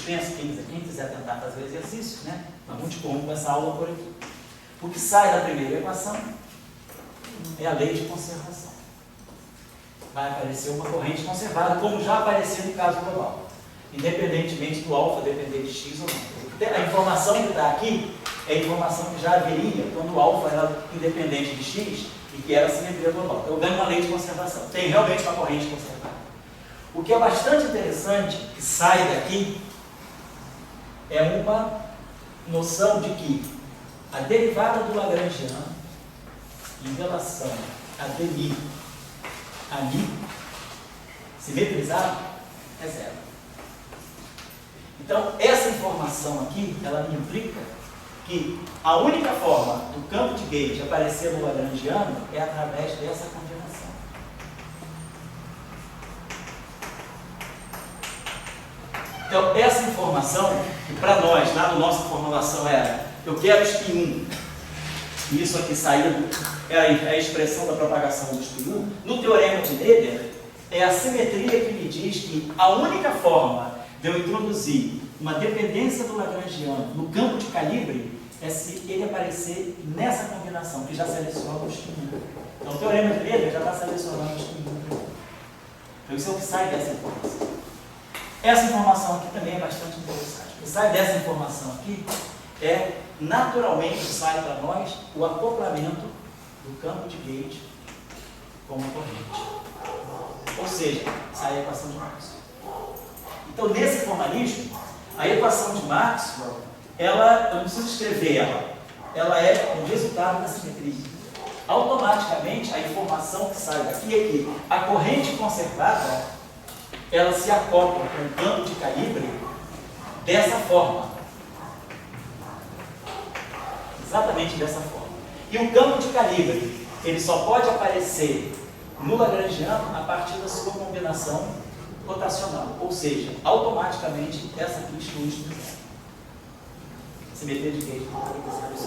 suspenso, quem quiser tentar fazer o exercício, né? Mas muito comum essa aula por aqui. O que sai da primeira equação é a lei de conservação. Vai aparecer uma corrente conservada, como já apareceu no caso global. Independentemente do alfa depender de x ou não. A informação que está aqui é a informação que já haveria quando o alfa era independente de x e que era a simetria global. Então, eu ganho uma lei de conservação. Tem realmente uma corrente conservada. O que é bastante interessante que sai daqui é uma noção de que a derivada do Lagrangiano em relação a dmi a mi simetrizado é zero. Então, essa informação aqui, ela me implica que a única forma do campo de gauge aparecer no Lagrangiano é através dessa combinação. Então, essa informação, que para nós, lá na nossa formulação era, eu quero spin 1, e isso aqui saindo, é a expressão da propagação do spin 1, no teorema de Weber, é a simetria que me diz que a única forma de eu introduzir uma dependência do Lagrangiano no campo de calibre é se ele aparecer nessa combinação, que já seleciona o spin 1. Então, o teorema de Weber já está selecionando o spin 1. Então, isso é o que sai dessa informação. Essa informação aqui também é bastante interessante. O que sai dessa informação aqui é, naturalmente, sai para nós o acoplamento do campo de gauge com a corrente. Ou seja, sai a equação de Maxwell. Então, nesse formalismo, a equação de Maxwell, eu não preciso escrever ela é um resultado da simetria. Automaticamente, a informação que sai daqui é que a corrente conservada ela se acopla com o campo de calibre dessa forma. Exatamente dessa forma. E o campo de calibre, ele só pode aparecer no Lagrangiano a partir da sua combinação rotacional. Ou seja, automaticamente essa aqui exclui do zero. Simetria de gauge.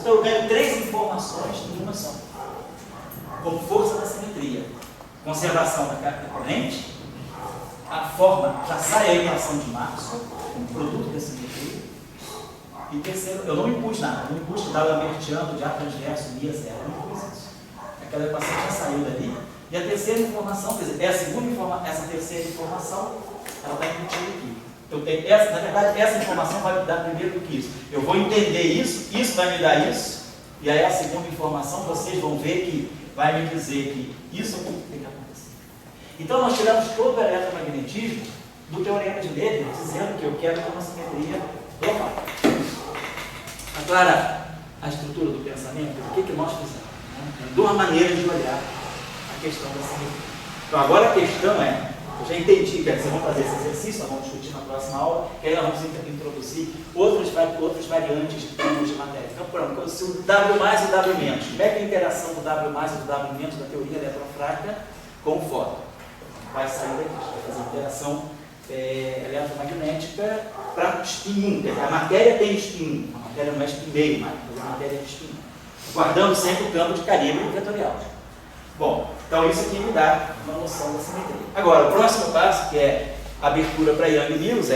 Então eu ganho 3 informações em uma só. Como força da simetria. Conservação da corrente. A forma, já sai a equação de Maxwell, como produto da simetria. E terceiro, eu não impus nada. Não impus que dava Lambertiano de A transverso, Mi é zero. Eu não impus isso. Aquela equação já saiu dali. E a terceira informação, quer dizer, essa terceira informação, ela está embutida aqui. Na verdade, essa informação vai me dar primeiro do que isso. Eu vou entender isso vai me dar isso, e aí a segunda informação, vocês vão ver que vai me dizer que isso aqui tem que acontecer. Então, nós tiramos todo o eletromagnetismo do teorema de Weber, dizendo que eu quero ter uma simetria global. Agora, a estrutura do pensamento, o que nós fizemos? Tem 2 maneiras de olhar a questão da simetria. Então, agora a questão é, eu já entendi que vocês vão fazer esse exercício, nós vamos discutir na próxima aula, que aí nós vamos introduzir outras variantes de termos de matéria. Então, por exemplo, se o W mais e o W menos, como é que é a interação do W mais e do W menos da teoria eletrofrágil com o fóton? Vai sair daqui, vai fazer interação eletromagnética para spin 1. Quer dizer, a matéria tem spin 1, a matéria não é spin meio, mas a matéria é spin 1. Guardando sempre o campo de calibre vetorial. Bom, então isso aqui me dá uma noção da simetria. Agora, o próximo passo, que é a abertura para Young-Mills,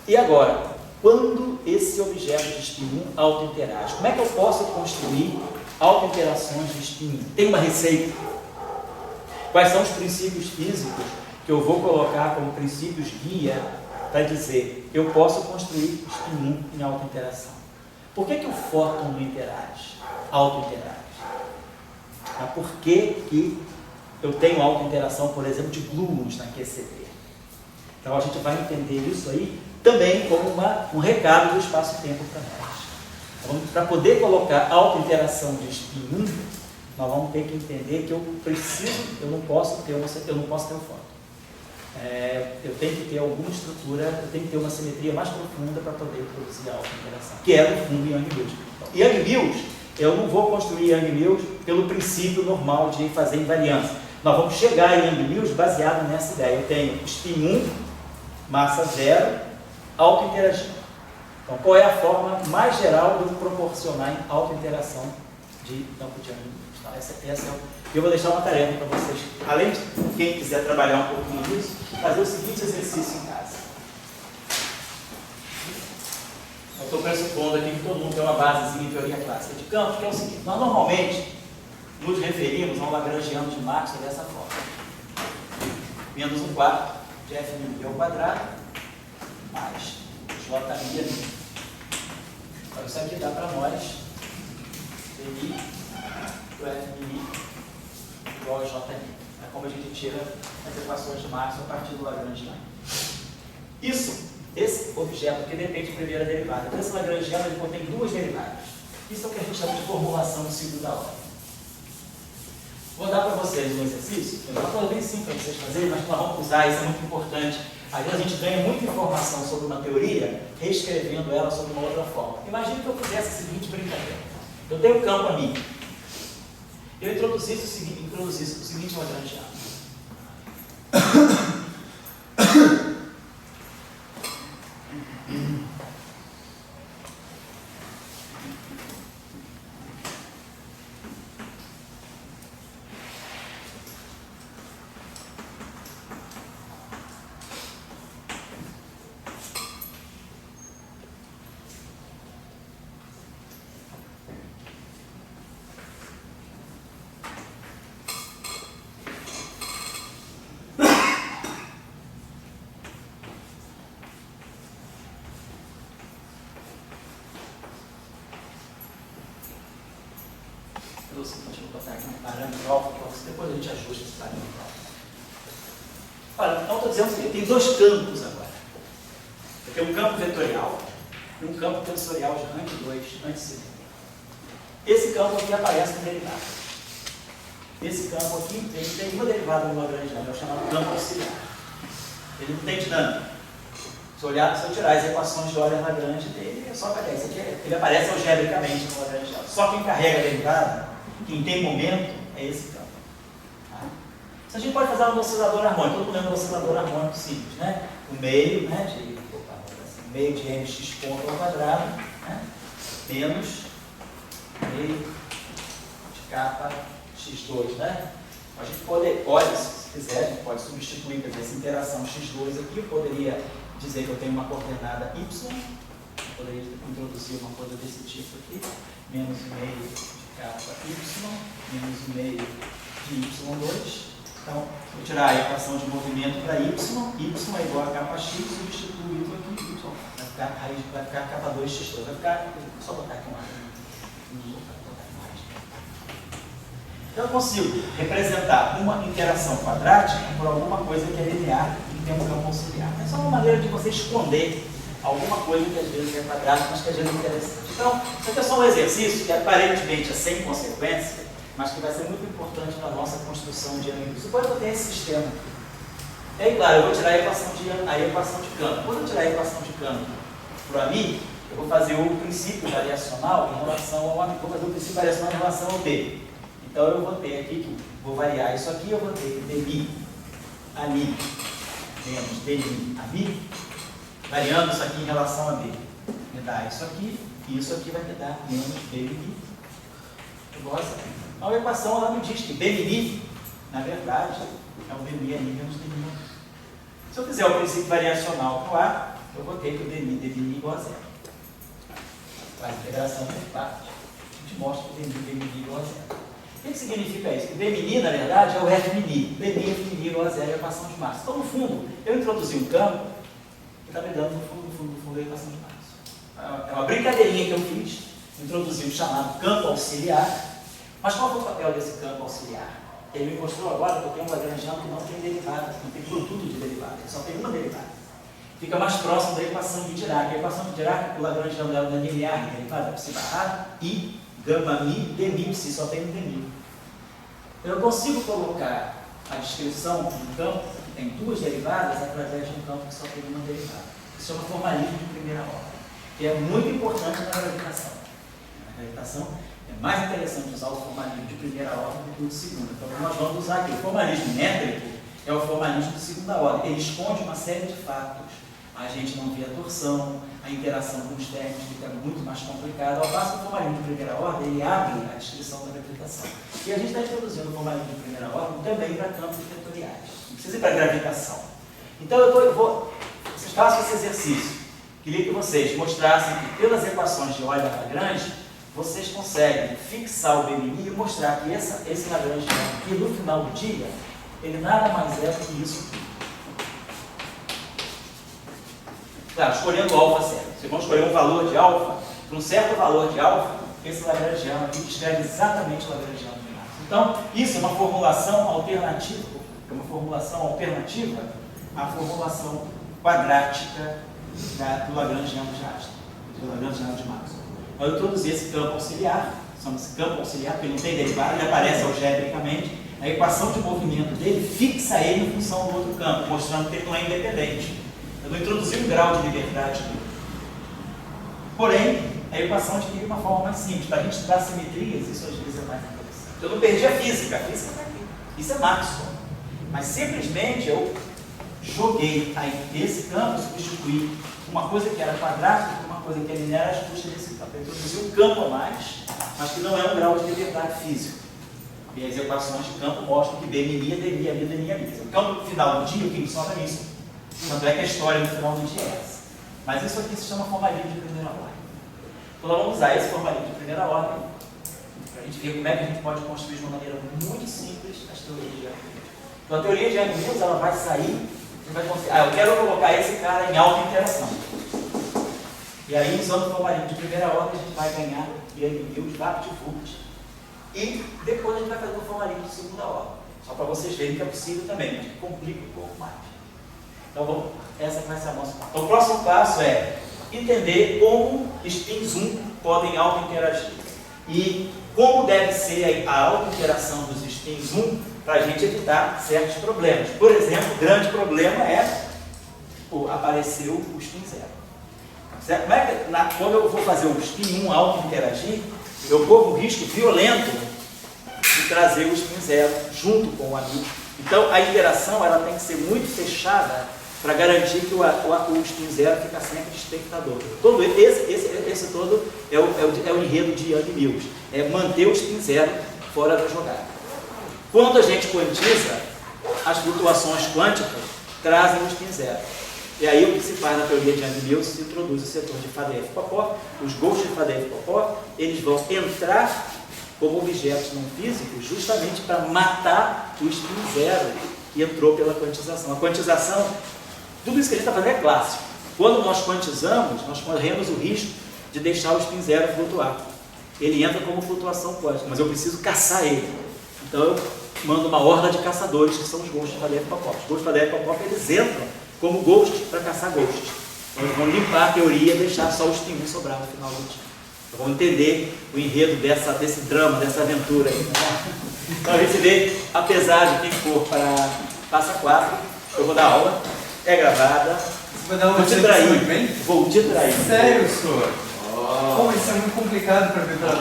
e agora, quando esse objeto de spin 1 auto-interage? Como é que eu posso construir auto-interações de spin 1? Tem uma receita? Quais são os princípios físicos que eu vou colocar como princípios guia para dizer eu posso construir spin 1 em auto-interação? Por que o fóton não interage? Auto-interage. Por que eu tenho auto-interação, por exemplo, de gluons na QCD? Então a gente vai entender isso aí também como um recado do espaço-tempo para nós. Então, para poder colocar auto-interação de spin 1, nós vamos ter que entender que eu não posso ter o fóton. Eu tenho que ter alguma estrutura, eu tenho que ter uma simetria mais profunda para poder produzir a auto-interação, que é, no fundo, Young-Mills. Young-Mills, eu não vou construir Young-Mills pelo princípio normal de fazer invariância. Nós vamos chegar em Young-Mills baseado nessa ideia. Eu tenho spin 1, massa 0, auto-interagindo. Então, qual é a forma mais geral de eu proporcionar em auto-interação de campo de Young-Mills? Então, eu vou deixar uma tarefa para vocês, além de quem quiser trabalhar um pouquinho disso, fazer o seguinte exercício em casa. estou pressupondo aqui que todo mundo tem uma basezinha em teoria clássica de campos, que é o seguinte: nós normalmente nos referimos a um lagrangiano de Maxwell dessa forma: menos 1/4 de f min ao quadrado mais j min. Então isso aqui dá para nós dmi do f min igual a j min. É como a gente tira as equações de Maxwell a partir do lagrangiano. Esse objeto que depende de primeira derivada. Então, esse lagrangiano ele contém duas derivadas. Isso é o que a gente chama de formulação de segunda ordem. Vou dar para vocês um exercício, é uma coisa bem simples para vocês fazerem, mas nós vamos usar, isso é muito importante. Às vezes a gente ganha muita informação sobre uma teoria, reescrevendo ela sobre uma outra forma. Imagine que eu fizesse a seguinte brincadeira. Eu tenho um campo a mim. Eu introduzisse o seguinte lagrangiano. Vou botar aqui um parâmetro alfa, depois a gente ajusta esse parâmetro alfa. Olha, então estou dizendo que tem dois campos agora. Eu tenho um campo vetorial e um campo tensorial de rank 2, antes. Esse campo aqui aparece no derivado. Esse campo aqui tem uma derivada no lagrangiano, é o chamado campo auxiliar. Ele não tem dinâmica. Se eu tirar as equações de Euler-Lagrange dele, é só para isso aqui. Ele aparece algebricamente no lagrangiano. Só quem carrega a derivada, quem tem momento, é esse campo. Tá? A gente pode fazer um oscilador harmônico. Todo mundo lembra do oscilador harmônico simples, né? O meio, né, meio de mx ponto ao quadrado, né, menos meio de kappa x2, né? A gente pode, se quiser, a gente pode substituir, quer dizer, essa interação x2 aqui. Eu poderia dizer que eu tenho uma coordenada y, eu poderia introduzir uma coisa desse tipo aqui, menos meio de kappa y, menos meio de y2. Então, vou tirar a equação de movimento para y é igual a kappa x, substituo isso aqui, y, vai ficar kappa 2x2, vai ficar, só botar aqui uma então eu consigo representar uma interação quadrática por alguma coisa que é linear e tem um campo auxiliar. Essa é uma maneira de você esconder alguma coisa que às vezes é quadrática, mas que às vezes é interessante. Então, isso aqui é só um exercício que aparentemente é sem consequência, mas que vai ser muito importante para a nossa construção de ângulo. Suponha que eu tenho esse sistema. E aí, claro, eu vou tirar a equação de campo. Quando eu tirar a equação de campo para mim, eu vou fazer o princípio variacional em relação ao vou fazer o princípio variacional em relação ao B. Então eu vou ter aqui que vou variar isso aqui, eu vou ter dmi a mi menos dmi a mi, variando isso aqui em relação a B. Me dá isso aqui, e isso aqui vai me dar menos dmi igual a zero. Então a equação ela me diz que dmi, na verdade, é o dmi a mi menos dmi a mi. Se eu fizer o princípio variacional para o A, eu vou ter que o dmi igual a zero. Faz integração por parte. A gente mostra que o dmi igual a zero. O que significa isso? Que dmi, na verdade, é o f mini. Dmi, f mini igual a zero é a equação de Maxwell. Então, no fundo, eu introduzi um campo que está me dando, no fundo, a equação de Maxwell. É uma brincadeirinha que eu fiz, introduzi o chamado campo auxiliar. Mas qual foi o papel desse campo auxiliar? Ele me mostrou agora que eu tenho um lagrangiano que não tem derivada, não tem produto de derivada, ele só tem uma derivada. Fica mais próximo da equação de Dirac. A equação de Dirac, o lagrangiano dela não é linear, de derivada, psi barra i, gama mi, dmi, psi, só tem um dmi. Eu consigo colocar a descrição de um campo que tem duas derivadas através de um campo que só tem uma derivada. Isso chama formalismo de primeira ordem, que é muito importante na gravitação. Na gravitação é mais interessante usar o formalismo de primeira ordem do que o de segunda. Então nós vamos usar aqui. O formalismo métrico é o formalismo de segunda ordem. Ele esconde uma série de fatos. A gente não vê a torção, a interação com os termos fica muito mais complicada. Ao passo que o formalismo de primeira ordem, ele abre a descrição da gravitação. E a gente está introduzindo o formalismo de primeira ordem também para campos vetoriais. Não precisa ir para gravitação. Então vocês façam esse exercício, queria que vocês mostrassem que pelas equações de Euler-Lagrange, vocês conseguem fixar o BMI e mostrar que esse Lagrangiano aqui, no final do dia, ele nada mais é do que isso aqui. Claro, escolhendo o alfa certo. Vocês vão escolher um valor de alfa, para um certo valor de alfa, esse Lagrangiano aqui descreve exatamente o Lagrangiano de Maxwell. Então, isso é uma formulação alternativa, à formulação quadrática do Lagrangiano de Maxwell. Eu introduzi esse campo auxiliar, chama-se esse campo auxiliar, porque não tem derivado, ele aparece algebricamente. A equação de movimento dele fixa ele em função do outro campo, mostrando que ele não é independente. Eu não introduzi um grau de liberdade nele. Porém, a equação adquire uma forma mais simples. Para a gente estudar simetrias, isso às vezes é mais interessante. Eu não perdi a física está aqui. Isso é Maxwell. Mas simplesmente eu joguei aí esse campo, substituí uma coisa que era quadrática por uma coisa que era linear às custas desse campo. Eu introduzi um campo a mais, mas que não é um grau de liberdade física. E as equações de campo mostram que BMI é dNI ali, dNI ali. O campo no final do dia, o que me sobra é isso. Tanto é que a história no final do dia é essa. Mas isso aqui se chama formalismo de primeira ordem. Então nós vamos usar esse formalismo de primeira ordem para a gente ver como é que a gente pode construir de uma maneira muito simples as teorias de Arquimedes. Então a teoria de Arquimedes, ela vai sair, você vai conseguir, eu quero colocar esse cara em alta interação. E aí, usando o formalismo de primeira ordem, a gente vai ganhar Arquimedes, VaptVult. E depois a gente vai fazer o formalismo de segunda ordem. Só para vocês verem que é possível também, mas complica um pouco mais. Então, essa vai ser a nossa parte. Então, o próximo passo é entender como spins 1 podem auto-interagir. E como deve ser a auto-interação dos spins 1 para a gente evitar certos problemas. Por exemplo, o grande problema é apareceu o spin 0. Certo? Como é que, quando eu vou fazer o spin 1 auto-interagir, eu corro um risco violento de trazer o spin 0 junto com o amigo. Então, a interação ela tem que ser muito fechada para garantir que o spin 0 fica sempre de espectador. Todo esse todo é o enredo de Young Mills, é manter o spin 0 fora da jogada. Quando a gente quantiza, as flutuações quânticas trazem o spin 0. E aí o que se faz na teoria de Young Mills se introduz o setor de Faddeev-Popov. Os ghosts de Faddeev-Popov, eles vão entrar como objetos não físicos justamente para matar o spin 0 que entrou pela quantização. A quantização, tudo isso que a gente está fazendo é clássico. Quando nós quantizamos, nós corremos o risco de deixar o spin 0 flutuar. Ele entra como flutuação quântica, mas eu preciso caçar ele. Então eu mando uma horda de caçadores, que são os ghosts de Faddeev-Popov. Os ghosts de Faddeev-Popov, eles entram como ghosts para caçar ghosts. Então eles vão limpar a teoria e deixar só o spin 1 sobrar no final do dia. Então vamos entender o enredo desse drama, dessa aventura aí. Né? Então a gente vê, apesar de quem for para Passa 4, eu vou dar aula, é gravada. Você vai dar uma vou te trair. Vou te trair. Sério, senhor? Oh. Pô, isso é muito complicado para ver pela